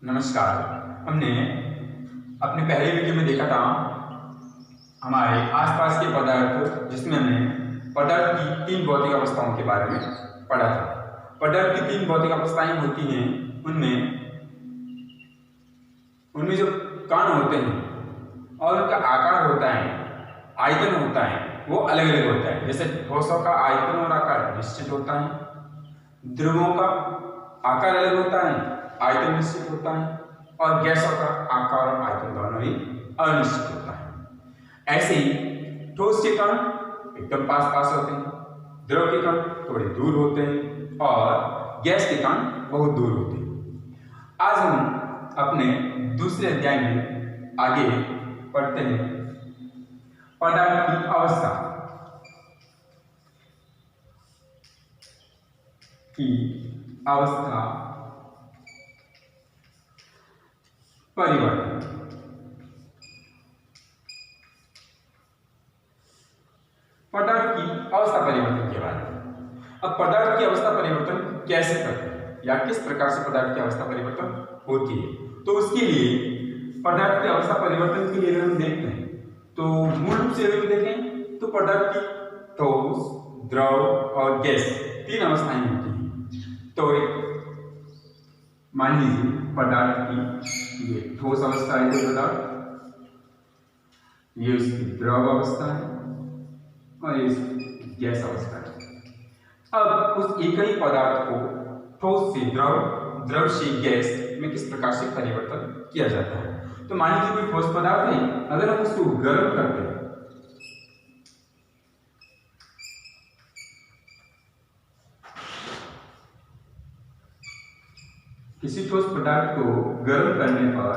नमस्कार। हमने अपने पहले वीडियो में देखा था हमारे आसपास के पदार्थ, जिसमें हमने पदार्थ की तीन भौतिक अवस्थाओं के बारे में पढ़ा था। पदार्थ की तीन भौतिक अवस्थाएं होती हैं, उनमें जो कण होते हैं और उनका आकार होता है, आयतन होता है, वो अलग अलग होता है। जैसे ठोसों का आयतन और आकार निश्चित होता है, द्रवों का आकार अलग होता है, आयतन निश्चित होता है, और गैसों का आकार और आयतन दोनों ही अनिश्चित होता है। ऐसे ही ठोस के कण एकदम पास पास होते हैं, द्रव के कण थोड़े दूर होते हैं, और गैस के कण बहुत दूर होते हैं। आज हम अपने दूसरे अध्याय में आगे पढ़ते हैं पदार्थ की अवस्था परिवर्तन। पदार्थ की अवस्था परिवर्तन के बारे में। अब पदार्थ की अवस्था परिवर्तन कैसे करते हैं या किस प्रकार से पदार्थ की अवस्था परिवर्तन होती है, तो उसके लिए पदार्थ की अवस्था परिवर्तन के लिए अगर हम देखते हैं तो मूल रूप से अगर देखें तो पदार्थ की ठोस, द्रव और गैस तीन अवस्थाएं होती हैं। तो मान लीजिए पदार्थ की ये ठोस अवस्था है, जो पदार्थ ये उसकी द्रव अवस्था है और ये गैस अवस्था है। अब उस एक ही पदार्थ को ठोस से द्रव, द्रव से गैस में किस प्रकार से परिवर्तन किया जाता है। तो मान लीजिए कोई ठोस पदार्थ है, अगर हम उसको गर्म करते हैं किसी ठोस पदार्थ को गर्म करने पर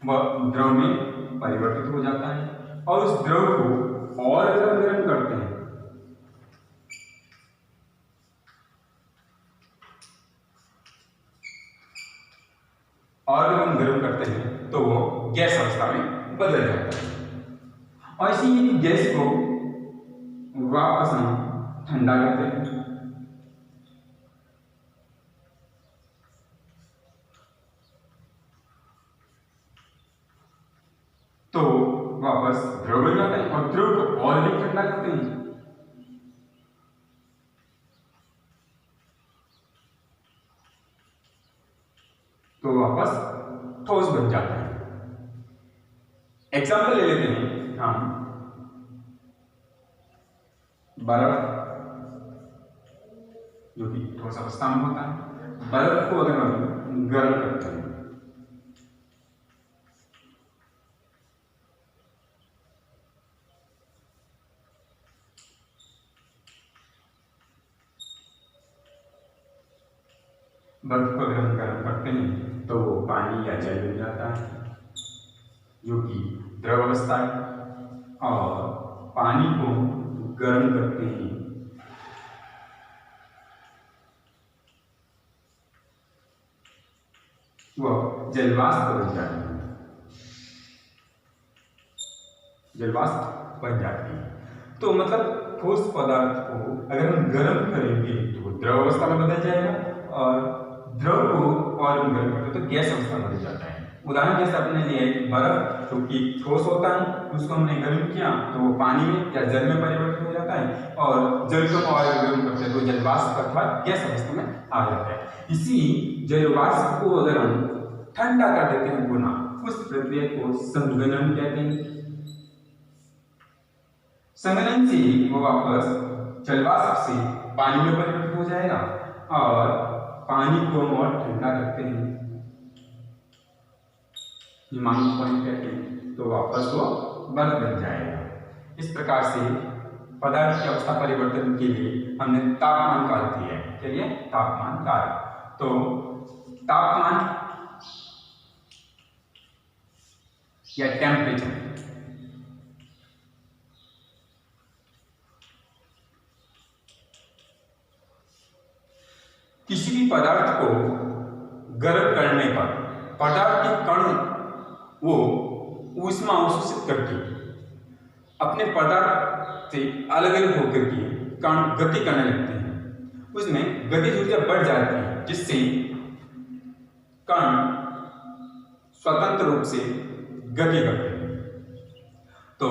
वह द्रव में परिवर्तित हो जाता है, और उस द्रव को और अगर हम गर्म करते हैं तो वो गैस अवस्था में बदल जाता है। और इसी गैस को वापस हम ठंडा करते हैं, तो वापस द्रव बन जाता है, और द्रव को और भी ठंडा करते हैं तो वापस ठोस बन जाता है। एग्जाम्पल ले लेते हैं हम बर्फ, जो कि ठोस अवस्था में होता है। बर्फ को अगर हम गर्म करते हैं तो वो पानी या जल बन जाता है, जो कि द्रव अवस्था है। और पानी को गर्म करते हैं वह जलवाष्प बन जाती है, जलवाष्प बन जाती है। तो मतलब ठोस पदार्थ को अगर हम गर्म करेंगे तो द्रव अवस्था में बदल जाएगा, और द्रव को और हम गर्म करते तो गैस अवस्था में बदल जाता है। उदाहरण जैसे अपने लिए बर्फ, जो कि ठोस होता है, उसको हमने गर्म किया तो वो पानी में या जल में परिवर्तित हो जाता है, और जल को और गर्म करते हैं तो जलवाष्प अथवा गैस अवस्था में आ जाता है। इसी जलवाष्प को अगर हम ठंडा कर देते हैं पुनः, उस प्रक्रिया को संघनन कहते हैं। संघनन से वो वापस जलवाष्प से पानी में परिवर्तित हो जाएगा, और पानी को हम और ठंडा करते हैं, हिमांक पॉइंट कहते हैं, तो वापस वो बर्फ बन जाएगा। इस प्रकार से पदार्थ की अवस्था परिवर्तन के लिए हमने तापमान कारक दिया है। चलिए तापमान कारक, तो तापमान या टेम्परेचर किसी भी पदार्थ को गर्म करने पर पदार्थ के कण वो ऊष्मा अवशोषित करके अपने पदार्थ से अलग अलग होकर के कण गति करने लगते हैं। उसमें गतिज ऊर्जा बढ़ जाती है, जिससे कण स्वतंत्र रूप से गति करते हैं। तो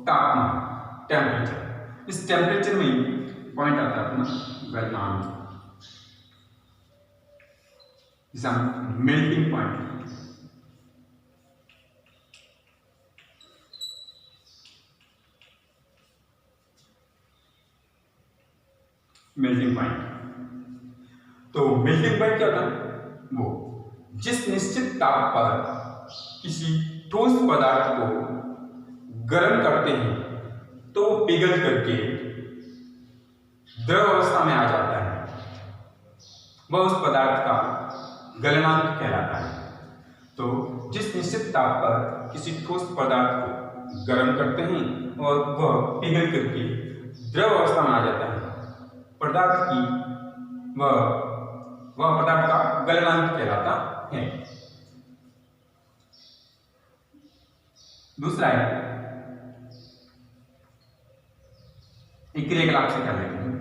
तापमान, टेम्परेचर, इस टेम्परेचर में पॉइंट आता है अपना गलनांक, जिसे हम मेल्टिंग पॉइंट, मेल्टिंग पॉइंट। तो मेल्टिंग पॉइंट क्या होता है? वो जिस निश्चित ताप पर किसी ठोस पदार्थ को गर्म करते हैं तो पिघल करके द्रव अवस्था में आ जाता है, वह उस पदार्थ का गलनांक कहलाता है। तो जिस निश्चित ताप पर किसी ठोस पदार्थ को गर्म करते हैं और वह पिघल करके द्रव अवस्था में आ जाता है, पदार्थ की वह पदार्थ का गलनांक कहलाता है। दूसरा है एक क्रियाकलाप से कर लेते हैं।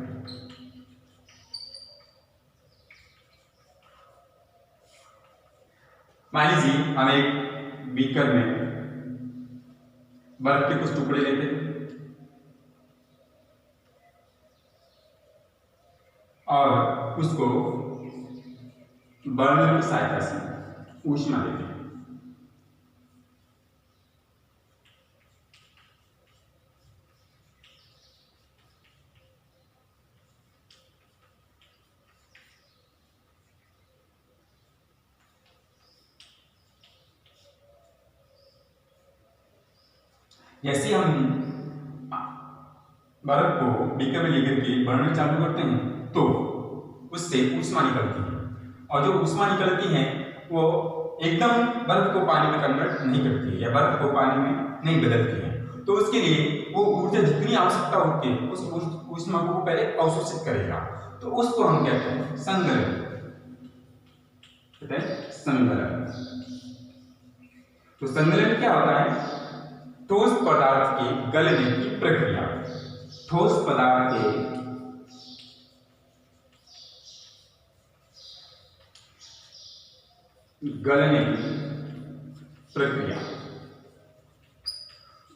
मान लीजिए हम एक बीकर में बर्फ के कुछ टुकड़े लेते हैं और उसको बर्नर की सहायता से ऊष्मा देते हैं। जैसे हम बर्फ को बीकर में लेकर के बर्नर चालू करते हैं तो उससे ऊष्मा निकलती है, और जो ऊष्मा निकलती है वो एकदम बर्फ को पानी में कन्वर्ट नहीं करती है या बर्फ को पानी में नहीं बदलती है। तो उसके लिए वो ऊर्जा जितनी आवश्यकता होती है उस ऊष्मा को पहले अवशोषित करेगा। तो उसको हम कहते हैं संगलन, कहते हैं संगलन। तो संगलन क्या होता है? ठोस पदार्थ के गलने की प्रक्रिया। ठोस पदार्थ के गलने की प्रक्रिया,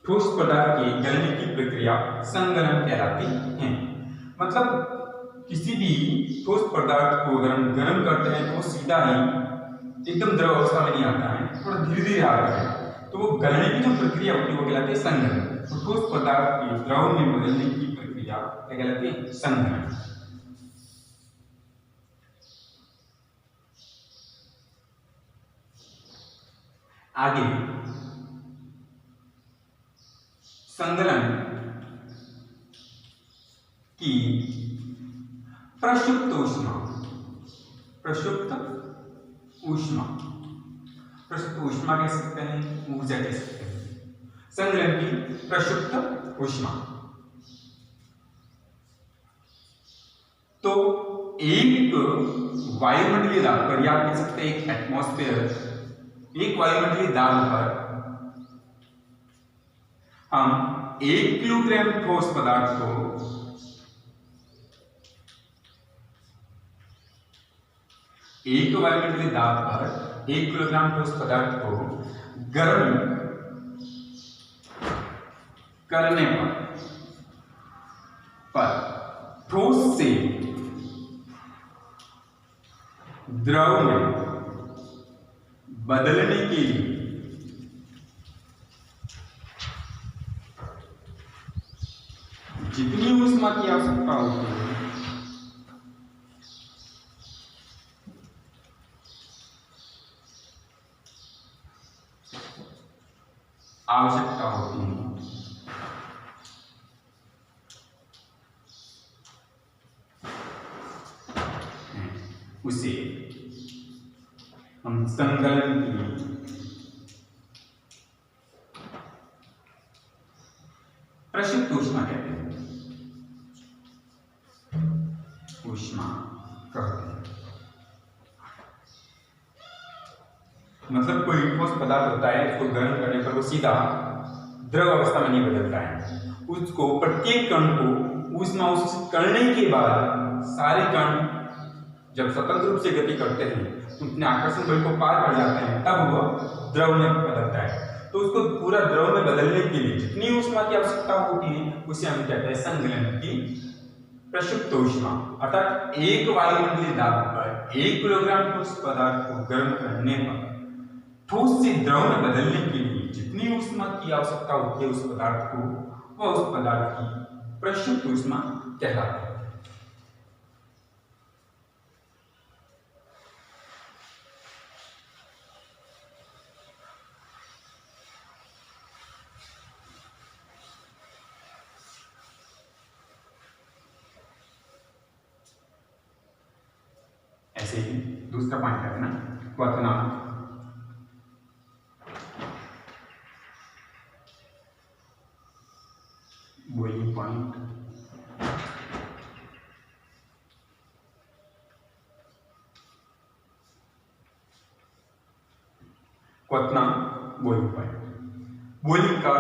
ठोस पदार्थ के गलने की प्रक्रिया संगलन कहलाती है। मतलब किसी भी ठोस पदार्थ को अगर हम गर्म करते हैं तो वो सीधा ही एकदम द्रव अवस्था में नहीं आता है, थोड़ा धीरे धीरे आता है। तो वो गलने की जो प्रक्रिया होती है वो कहलाती है संगलन। तो ठोस पदार्थ के द्रव में बदलने की प्रक्रिया क्या कहलाती है? संगलन। आगे संगलन की प्रसुप्त ऊष्मा, प्रसुप्त ऊष्मा, प्रसुप्त ऊष्मा कह सकते हैं, ऊर्जा कह सकते हैं। संगलन की प्रसुप्त ऊष्मा। तो एक वायुमंडलीय दाब पर, या कह सकते हैं एक एटमॉस्फेयर, एक वायुमंडलीय दाब पर हम 1 किलोग्राम ठोस पदार्थ को 1 वायुमंडलीय दाब पर 1 किलोग्राम ठोस पदार्थ को गर्म करने पर ठोस से द्रव में बदलने के लिए जितनी ऊष्मा की आवश्यकता होती है उसे हम संकलन की प्रसुप्त ऊष्मा कहते हैं, ऊष्मा कहते हैं। मतलब कोई ठोस पदार्थ होता है, उसको गर्म करने पर वो सीधा द्रव अवस्था में नहीं बदलता है। उसको प्रत्येक कण को ऊष्मा अवशोषित करने के बाद सारे कण जब स्वतंत्र रूप से गति करते हैं अपने आकर्षण बल को पार कर जाते हैं तब वह द्रव में बदलता है। तो उसको पूरा द्रव में बदलने के लिए जितनी ऊष्मा की आवश्यकता होती है उसे हम कहते हैं संघनन की प्रक्षुब्ध ऊष्मा। अर्थात एक वायुमंडलीय दाब पर 1 किलोग्राम ठोस पदार्थ को गर्म करने पर ठोस से द्रव में बदलने के लिए जितनी ऊष्मा की आवश्यकता होती है उस पदार्थ को, वह उस पदार्थ की प्रक्षुब्ध ऊष्मा कहलाती है। ऐसे ही दूसरा पॉइंट है ना क्वथनांक। बॉइलिंग पॉइंट क्वथनांक बॉइलिंग पॉइंट। बॉइलिंग का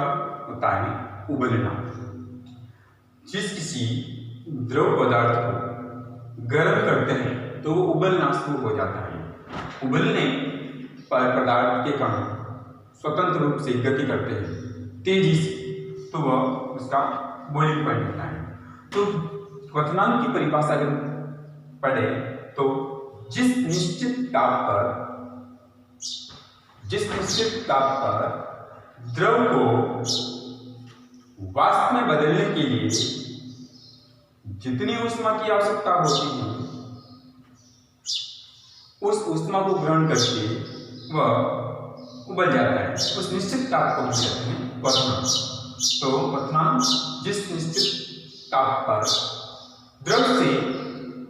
होता है उबलना। जिस किसी द्रव पदार्थ को गर्म करते हैं तो वो उबलना शुरू हो जाता है। उबलने पर पदार्थ के कण स्वतंत्र रूप से गति करते हैं तेजी से, तो वह उसका बॉइलिंग पॉइंट होता है। तो क्वथनांक की परिभाषा अगर पढ़े तो जिस निश्चित ताप पर द्रव को वाष्प में बदलने के लिए जितनी ऊष्मा की आवश्यकता होती है उस ऊष्मा को ग्रहण करके वह उबल जाता है। उस निश्चित ताप को कहते हैं क्वथनांक। तो क्वथनांक जिस निश्चित ताप पर द्रव से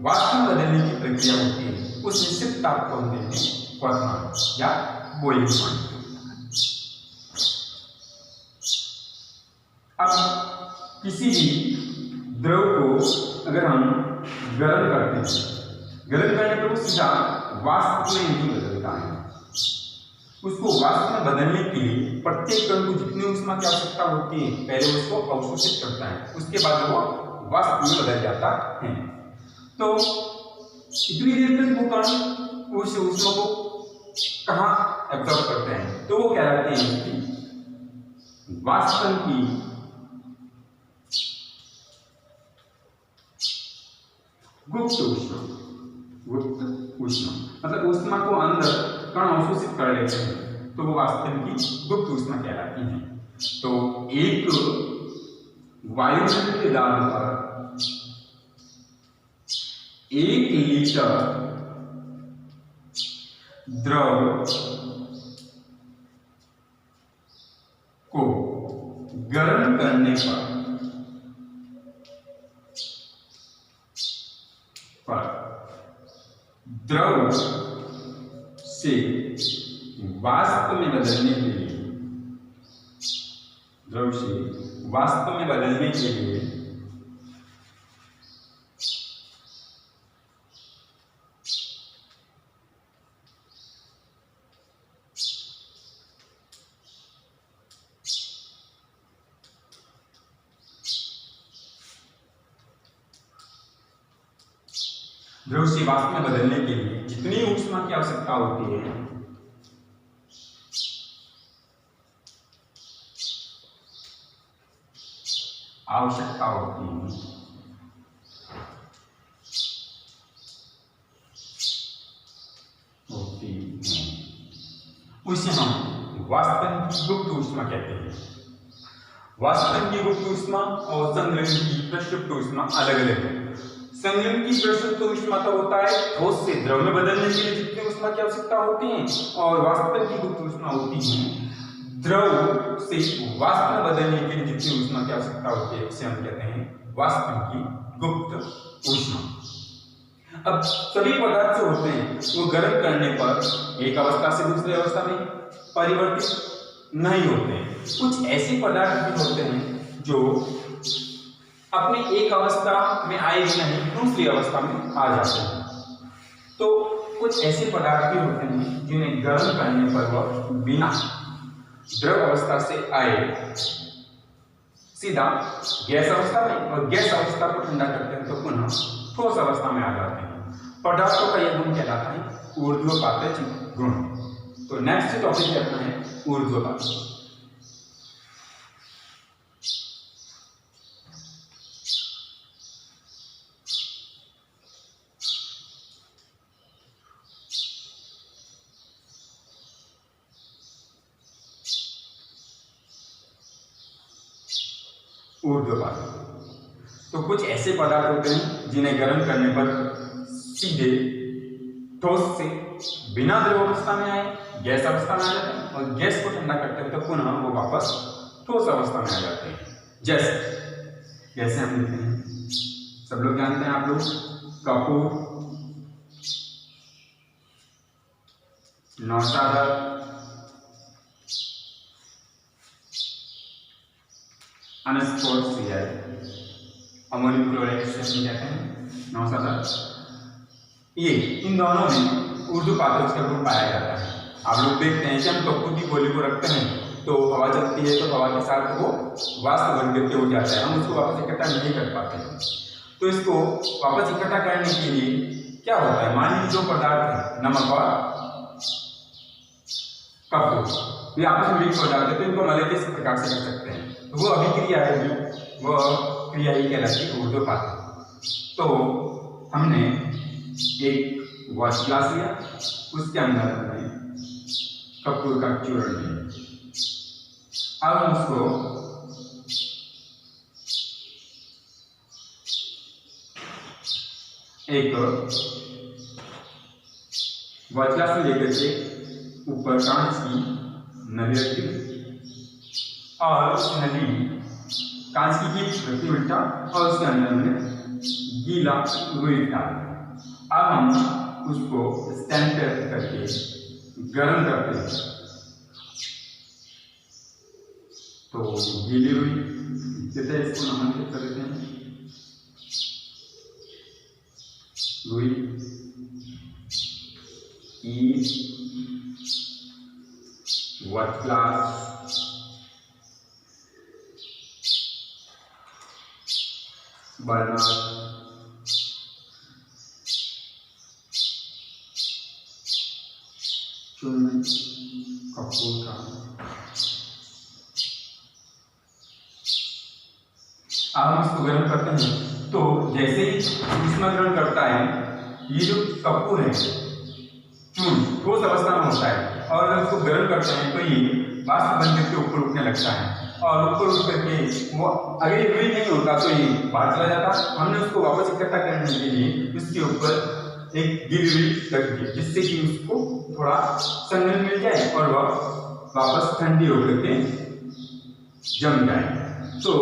वाष्प में बदलने की प्रक्रिया होती है उस निश्चित ताप को हम कहते हैं क्वथनांक या बॉइलिंग पॉइंट। अब किसी भी द्रव को अगर हम गर्म करते हैं, गर्म करने पर सीधा वाष्प में नहीं बदलता है। उसको वाष्प में बदलने के लिए प्रत्येक कण को जितनी ऊष्मा की आवश्यकता होती है पहले उसको अवशोषित करता है, उसके बाद वो वाष्प में बदल जाता है। तो इतनी देर तक वो कण उस ऊष्मा को कहाँ एब्जॉर्ब करते हैं, तो वो कहलाते हैं कि वाष्पन की गुप्त ऊष्मा। गुप्त ऊष्मा मतलब ऊष्मा को अंदर कण अवशोषित कर लेते हैं, तो वो वाष्पन की गुप्त ऊष्मा कहलाती है। तो एक वायुमंडलीय दाब पर 1 लीटर द्रव को गर्म करने पर द्रव से वाष्प में बदलने के लिए जितनी ऊष्मा की आवश्यकता होती है उसे हम वाष्पन की गुप्त ऊष्मा कहते हैं। वाष्पन की गुप्त ऊष्मा और संघनन की प्रक्षुब्ध ऊष्मा अलग अलग है। संघनन की प्रक्षुब्ध ऊष्मा तो होता है ठोस से द्रव में बदलने के लिए जितनी ऊष्मा की आवश्यकता होती है, और वाष्पन की गुप्त ऊष्मा होती है द्रव से वाष्प में बदलने के लिए जितनी ऊष्मा की आवश्यकता होती है उसे हम कहते हैं वाष्पन की गुप्त ऊष्मा। अब सभी पदार्थ जो होते हैं वो गर्म करने पर एक अवस्था से दूसरी अवस्था में परिवर्तित नहीं होते हैं। कुछ ऐसे पदार्थ भी होते हैं जो अपने एक अवस्था में आए ही नहीं दूसरी अवस्था में आ जाते हैं। तो कुछ ऐसे पदार्थ भी होते हैं जिन्हें गर्म करने पर वह बिना द्रव अवस्था से आए सीधा गैस अवस्था में, और गैस अवस्था को ठंडा करते हैं तो पुनः ठोस अवस्था में आ जाते हैं। पदार्थों का यह गुण कहलाता है ऊर्ध्वपातज गुण। तो नेक्स्ट टॉपिक अपना है ऊर्ध्वपात। ऊर्ध्वपात तो कुछ ऐसे पदार्थ होते हैं जिन्हें गर्म करने पर सीधे ठोस से बिना द्रव अवस्था में आए गैस अवस्था में आ जाते हैं, और गैस को ठंडा करते हैं तो पुनः वो वापस ठोस अवस्था में आ जाते हैं। जैसे हम लिखते हैं, सब लोग जानते हैं, आप लोग कपूर, नौशादा, अनस्पोर्ट्स अमोनियम क्लोराइड से कहते हैं नौशादा। ये इन दोनों में ऊर्ध्वपातज का गुण पाया जाता है। आप लोग देखते हैं कि हम कपूर की गोली को रखते हैं तो हवा चलती है, तो हवा के साथ वो वाष्प बन करके हो जाता है, हम उसको वापस इकट्ठा नहीं कर पाते हैं। तो इसको वापस इकट्ठा करने के लिए क्या होता है, मान लीजिए जो पदार्थ है नमक और कपूर, ये आपस में मिक्स हो जाते हैं, तो इनको हम अलग किस प्रकार से कर सकते हैं, तो वो अभिक्रिया है जो वो क्रिया ही कहलाती है ऊर्ध्वपात। तो हमने एक वॉश ग्लास लिया, उसके अंदर हमने कपूर का चूर्ण लिया। अब हम उसको एक वॉश ग्लास में लेकर के ऊपर कांच की नली रखी और उस नली कांच की रखी उल्टा, और उसके अंदर हमने गीला रुई डाला। अब हम उसको स्टैंड पे रख करके गर्म करते हैं, तो गीली रुई देते हैं, इसको नामांकित कर देते हैं रुई वॉश ग्लास बर्नर चूर्ण कपूर का। अब हम इसको गर्म करते हैं, तो जैसे ही ऊष्मा ग्रहण करता है, ये जो कपूर है चूर्ण ठोस अवस्था में होता है, और अगर उसको गर्म करते हैं तो ये वाष्प बन करके ऊपर उठने लगता है, और ऊपर उठ करके वो अगर ये रुई नहीं होता तो ये बाहर चला जाता। हमने उसको वापस इकट्ठा करने के लिए उसके ऊपर एक गीली रुई रख दी, जिससे कि उसको थोड़ा संघनन मिल जाए और वह वापस ठंडी होकर के जम जाए। तो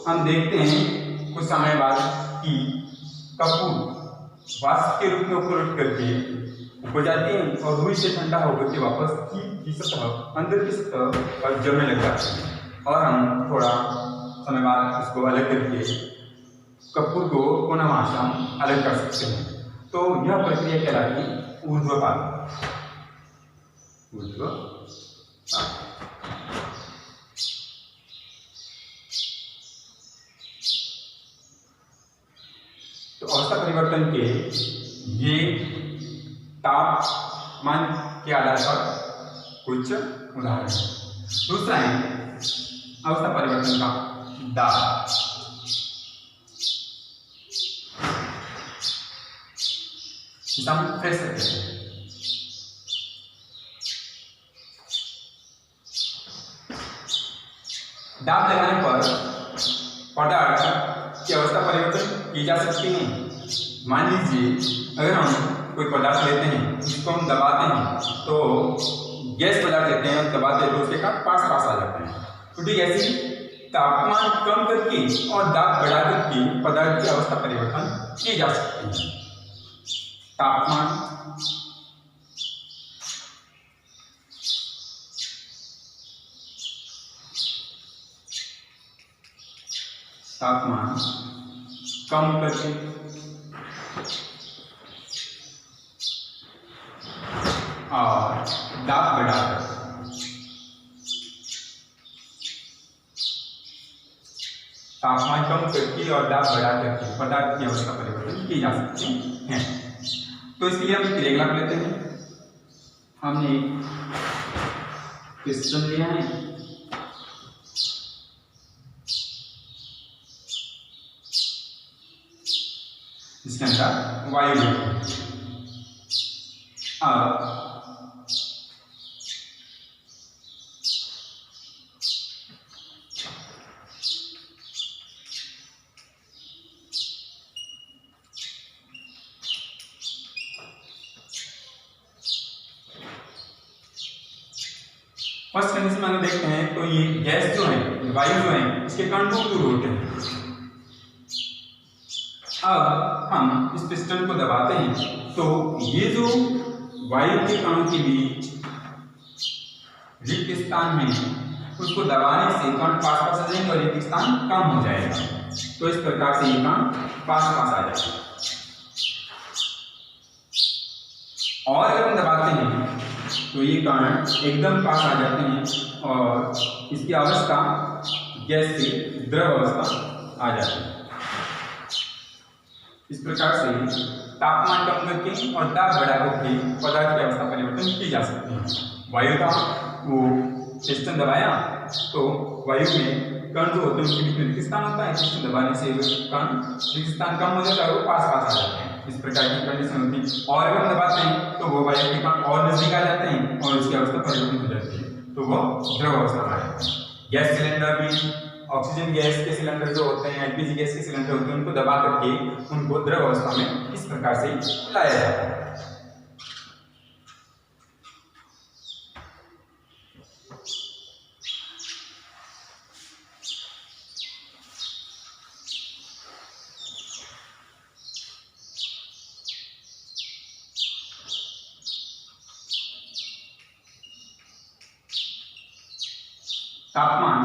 हम देखते हैं कुछ समय बाद कि कपूर वाष्प के रूप में ऊपर उठ करके ऊपर जाती है, और रुई से ठंडा होकर के वापस की सतह अंदर की सतह पर जमने लग जाती है, और हम थोड़ा समय बाद उसको अलग करके कपूर को पुनः हम अलग कर सकते हैं। तो यह प्रक्रिया कहलाती है ऊर्ध्वपात। तो अवस्था परिवर्तन के ये तापमान के आधार पर कुछ उदाहरण। दूसरा है अवस्था परिवर्तन का दाब। हम प्रेशर कहते हैं। दाब लगाने पर पदार्थ की अवस्था परिवर्तन की जा सकती है। मान लीजिए अगर हम कोई पदार्थ लेते हैं, जिसको हम दबाते हैं, तो गैस पदार्थ लेते हैं और दबाते हैं तो उसके पास आ जाते हैं। तो ठीक ऐसे ही तापमान कम करके और दाब बढ़ा करके पदार्थ की अवस्था परिवर्तन की जा सकती है। तापमान कम करके और दाब बढ़ाकर तापमान कम करके और दाब बढ़ा करके पदार्थ की अवस्था परिवर्तन की जा सकती है। तो इसके लिए हम क्रियाकलाप लेते हैं। हमने एक पिस्टन लिया है, इसके अंदर वायु है। अब फर्स्ट कंडीशन में अगर देखते हैं तो ये गैस जो है, वायु जो है, इसके कण दूर दूर होते हैं। अब हम इस पिस्टन को दबाते हैं तो ये जो वायु के कणों के बीच रिक्त स्थान है उसको दबाने से कण पास पास आ जाएंगे और रिक्त स्थान कम हो जाएगा। तो इस प्रकार से ये कण पास पास आ जाएगा। और अगर हम दबाते हैं तो ये कण एकदम पास आ जाते हैं और इसकी अवस्था गैस से द्रव अवस्था आ जाती है। इस प्रकार से तापमान कम करके और दाब बढ़ा करके पदार्थ की अवस्था परिवर्तन की जा सकती है। वायु का वो पिस्टन दबाया तो वायु में कण जो होते हैं उनके बीच में रिक्त स्थान होता है, पिस्टन दबाने से कण रिक्त स्थान कम हो जाता है और वो पास पास आ जाते हैं। इस प्रकार की कंडीशन होती है। और अगर हम दबाते हैं तो वो वायु के कण और नजदीक आ जाते हैं और उसकी अवस्था परिवर्तन हो जाती है, तो वो द्रव अवस्था में आ जाता है। गैस सिलेंडर में ऑक्सीजन गैस के सिलेंडर जो होते हैं, एलपीजी गैस के सिलेंडर होते हैं, उनको दबा करके उनको द्रव अवस्था में इस प्रकार से लाया जाता है। तापमान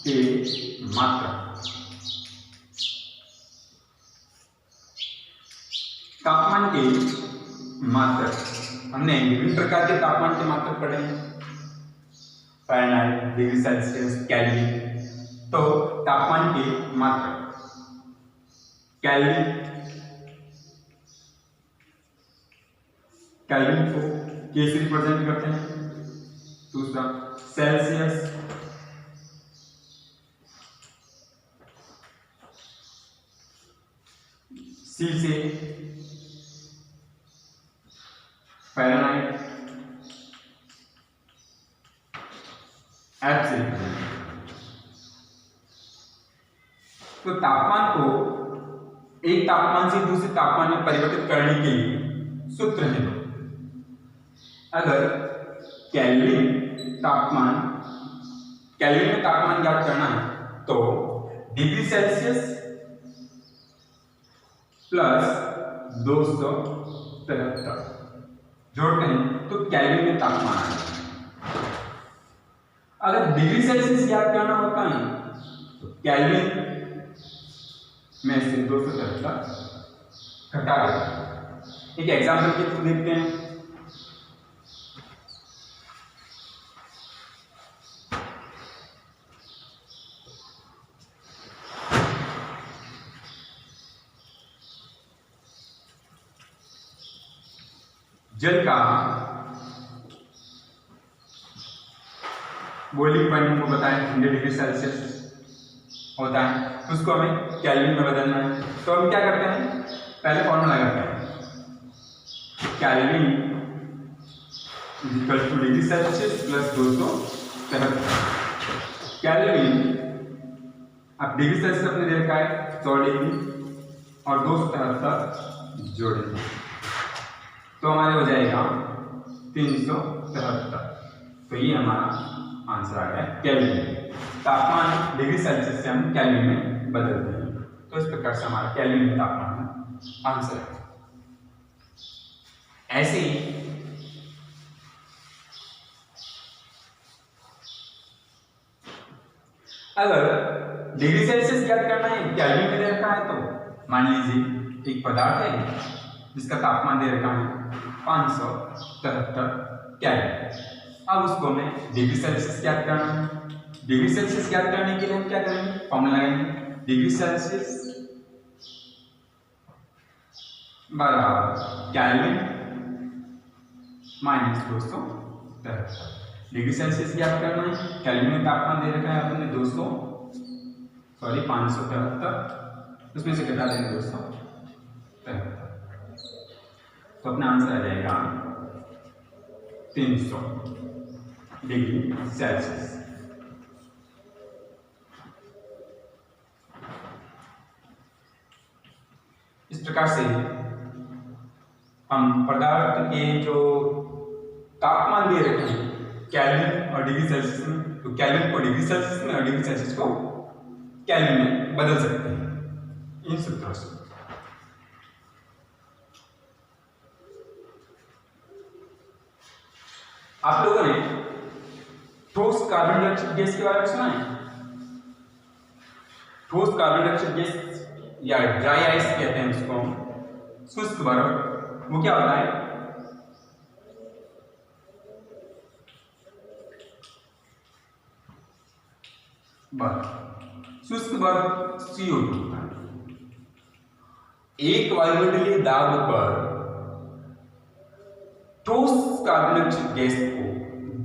के मात्रा, तापमान के मात्रक हमने विभिन्न प्रकार के तापमान के मात्रक पढ़े हैं, फ़ारेनहाइट, डिग्री सेल्सियस, केल्विन। तो तापमान के मात्रक केल्विन, केल्विन को के से रिप्रेजेंट करते हैं। दूसरा सेल्सियस, सी से फ़ारेनहाइट, एफ से। तो तापमान को एक तापमान से दूसरे तापमान में परिवर्तित करने के लिए सूत्र है। अगर केल्विन में तापमान ज्ञात करना है तो डिग्री सेल्सियस प्लस 273 जोड़ते हैं तो केल्विन में तापमान आएगा। अगर डिग्री सेल्सियस ज्ञात करना होता है तो केल्विन में से 273 घटा देते। एक एग्जाम्पल के थ्रू देखते हैं। जल का बॉइलिंग पॉइंट को बताएं 100 डिग्री सेल्सियस होता है, उसको हमें केल्विन में बदलना है। तो हम क्या करते हैं, पहले फॉर्मूला लगाते हैं, kelvin equal two degree Celsius plus 273। Kelvin, अब डिग्री सेल्सियस अपने दे रखा है 100 डिग्री और 273 जोड़ेंगे तो हमारे हो जाएगा 373। तो ये हमारा आंसर आ गया केल्विन। तापमान डिग्री सेल्सियस से हम केल्विन में बदलते हैं, तो इस प्रकार से हमारा केल्विन में तापमान का आंसर है। ऐसे ही अगर डिग्री सेल्सियस ज्ञात करना है, केल्विन में दे रखा है, तो मान लीजिए एक पदार्थ है जिसका तापमान दे रखा है 573 केल्विन। अब उसको हमें डिग्री सेल्सियस ज्ञात करना है। डिग्री सेल्सियस ज्ञात करने के लिए हम क्या करेंगे, फॉर्मूला लगाएंगे, डिग्री सेल्सियस बराबर केल्विन -273 डिग्री सेल्सियस ज्ञात करना है। केल्विन में तापमान दे रखा है आपने 573, उसमें से घटा देंगे 273, तो अपना आंसर आ जाएगा 300 डिग्री सेल्सियस। इस प्रकार से हम पदार्थ के जो तापमान दे रखे हैं केल्विन और डिग्री सेल्सियस में, तो केल्विन को डिग्री सेल्सियस में और डिग्री सेल्सियस को केल्विन में बदल सकते हैं इन सूत्रों से। आप लोगों ने ठोस कार्बन डाइऑक्साइड गैस के बारे में सुना है? ठोस कार्बन डाइऑक्साइड गैस या ड्राई आइस कहते हैं उसको, शुष्क बर्फ, वो क्या होता है? बर्फ, शुष्क बर्फ CO2 होता है। एक वायुमंडलीय दाब पर ठोस कार्बन डाइऑक्साइड गैस को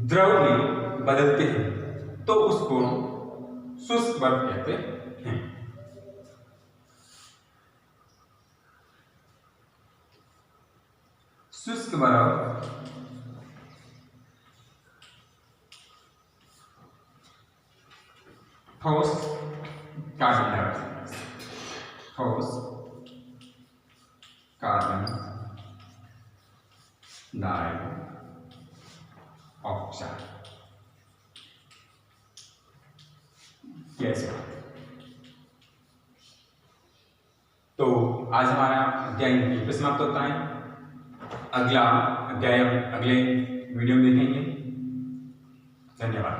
द्रव में बदलते हैं तो उसको शुष्क बर्फ कहते हैं। शुष्क बर्फ ठोस कार्बन डाइऑक्साइड, ठोस कार्बन डाइऑक्साइड गैस। तो आज हमारा अध्याय यहीं पे समाप्त होता है। अगला अध्याय अगले वीडियो में देखेंगे। धन्यवाद।